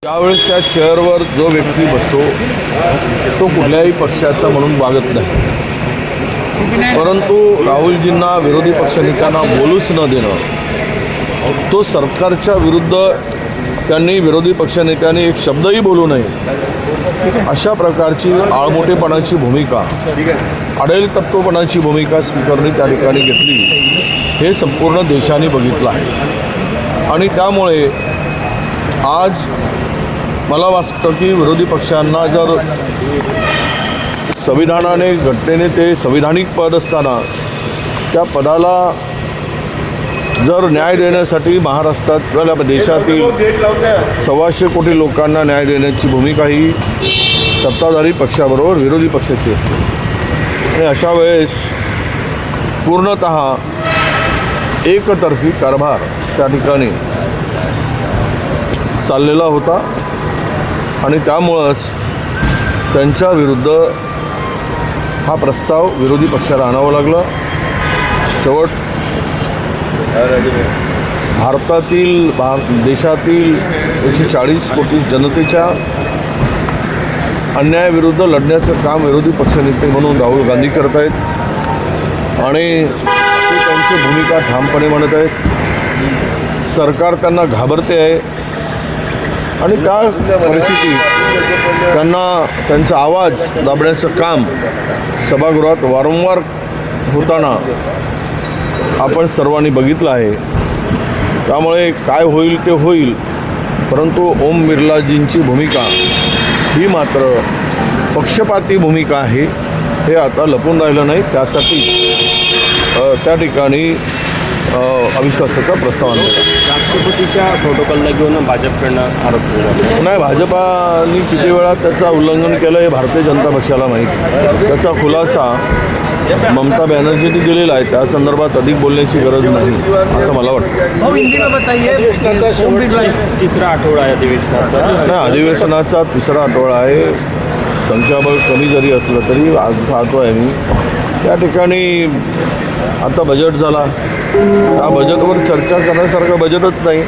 त्यावेळेस त्या चेअरवर जो व्यक्ती बसतो तो कुठल्याही पक्षाचा म्हणून वागत नाही, परंतु राहुलजींना विरोधी पक्षनेत्यांना बोलूच न देणं, तो सरकारच्या विरुद्ध त्यांनी विरोधी पक्षनेत्यांनी एक शब्दही बोलू नये अशा प्रकारची आळमोठेपणाची भूमिका, अडेल तत्वपणाची भूमिका स्पीकरने त्या ठिकाणी घेतली हे संपूर्ण देशाने बघितलं आहे. आणि त्यामुळे आज मला वाटतं की विरोधी पक्षांना जर संविधानाने घटनेने ते संविधानिक पद असताना त्या पदाला जर न्याय देण्यासाठी महाराष्ट्रात देशातील 125 कोटी लोकांना न्याय देण्याची भूमिका ही सत्ताधारी पक्षाबरोबर विरोधी पक्षाची असते. आणि अशा वेळेस पूर्णतः एकतर्फी कारभार त्या ठिकाणी चाललेला होता आणि त्यामुळंच त्यांच्या विरुद्ध हा प्रस्ताव विरोधी पक्षाला आणावं लागला. शेवट देशातील 140 कोटी जनतेच्या अन्यायाविरुद्ध लढण्याचं काम विरोधी पक्षनेते म्हणून राहुल गांधी करत आहेत आणि ते त्यांची भूमिका ठामपणे म्हणत आहेत. सरकार त्यांना घाबरते आहे आणि त्या परिस्थितीत त्यांना त्यांचा आवाज दाबण्याचं काम सभागृहात वारंवार होताना आपण सर्वांनी बघितलं आहे. त्यामुळे काय होईल ते होईल, परंतु ओम बिर्लाजींची भूमिका ही मात्र पक्षपाती भूमिका आहे हे आता लपून राहिलं नाही. त्यासाठी त्या ठिकाणी अविश्वासाचा प्रस्ताव आणला. राष्ट्रपतीच्या प्रोटोकॉलला घेऊन भाजपकडनं आरोप केला नाही, भाजपाने किती वेळा त्याचं उल्लंघन केलं हे भारतीय जनता पक्षाला माहीत. त्याचा खुलासा ममता बॅनर्जींनी दिलेला आहे. त्या संदर्भात अधिक बोलण्याची गरज नाही असं मला वाटतं. तिसरा आठवडा आहे अधिवेशनाचा. नाही, अधिवेशनाचा तिसरा आठवडा आहे. संख्याबळ कमी जरी असलं तरी आज पाहतो आहे मी त्या ठिकाणी आता बजेट झाला. त्या बजेटवर चर्चा करण्यासारखं बजेटच नाही.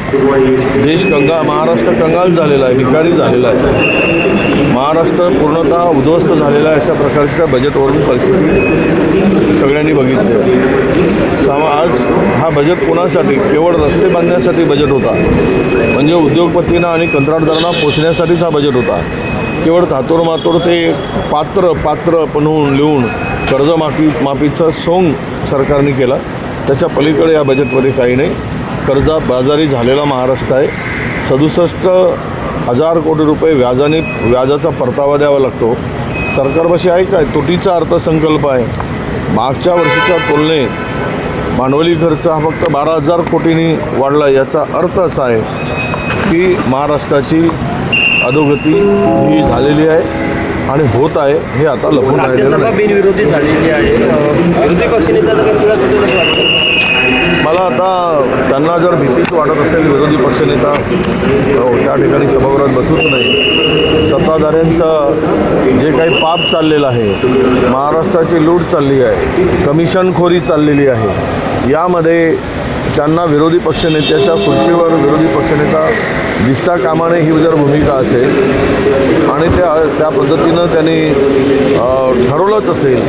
देश महाराष्ट्र कंगाल झालेला आहे, भिकारी झालेला आहे. महाराष्ट्र पूर्णतः उद्ध्वस्त झालेला आहे. अशा प्रकारच्या बजेटवरून परिस्थिती सगळ्यांनी बघितली. आज हा बजेट कोणासाठी? केवळ रस्ते बांधण्यासाठी बजेट होता, म्हणजे उद्योगपतींना आणि कंत्राटदारांना पोचण्यासाठीच हा बजेट होता. केवळ मातोड ते पात्र बनवून लिहून कर्जमाफीचं सोंग सरकारने केला. त्याच्या पलीकडे या बजेटमध्ये काही नाही. बाजारी झालेला महाराष्ट्र आहे. 67,000 कोटी रुपये व्याजाचा परतावा द्यावा लागतो. सरकारपाशी आहे काय? तुटीचा अर्थसंकल्प आहे. मागच्या वर्षीच्या तुलनेत भांडवली खर्च हा फक्त 12,000 कोटींनी वाढला. याचा अर्थ असा आहे की महाराष्ट्राची अधोगती ही झालेली आहे आणि होत आहे हे आता लपून राहिलेलं नाही. बिनविरोधी झालेली आहे. विरोधी पक्षनेत्याला मला आता त्यांना जर भीतीच वाटत असेल विरोधी पक्षनेता त्या ठिकाणी सभागृहात बसूच नाही. सत्ताधाऱ्यांचं जे काही पाप चाललेलं आहे, महाराष्ट्राची लूट चालली आहे, कमिशनखोरी चाललेली आहे, यामध्ये त्यांना विरोधी पक्षनेत्याच्या खुर्चीवर विरोधी पक्षनेता दिसता कामा नये ही जर भूमिका असेल आणि त्या पद्धतीनं त्यांनी ठरवलंच असेल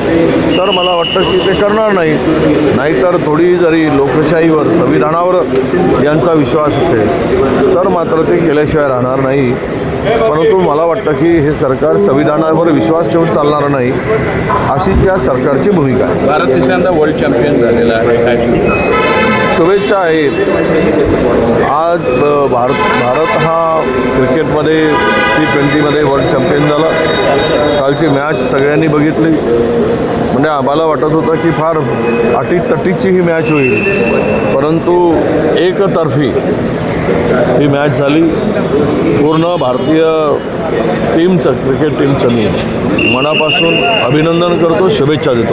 तर मला वाटतं की ते करणार नाही. नाहीतर थोडी जरी लोकशाहीवर संविधानावर यांचा विश्वास असेल तर मात्र ते केल्याशिवाय राहणार नाही. परंतु मला वाटतं की हे सरकार संविधानावर विश्वास ठेवून चालणार नाही अशी त्या सरकारची भूमिका आहे. भारत तिसऱ्यांदा वर्ल्ड चॅम्पियन झालेला आहे. काय शुभेच्छा आहेत. आज भारत हा क्रिकेटमध्ये T20मध्ये वर्ल्ड चॅम्पियन झाला. कालची मॅच सगळ्यांनी बघितली. म्हणजे आम्हाला वाटत होतं की फार अटीतटीची ही मॅच होईल, परंतु एकतर्फी ही मॅच झाली. पूर्ण भारतीय टीमचं, क्रिकेट टीमचं मी मनापासून अभिनंदन करतो, शुभेच्छा देतो.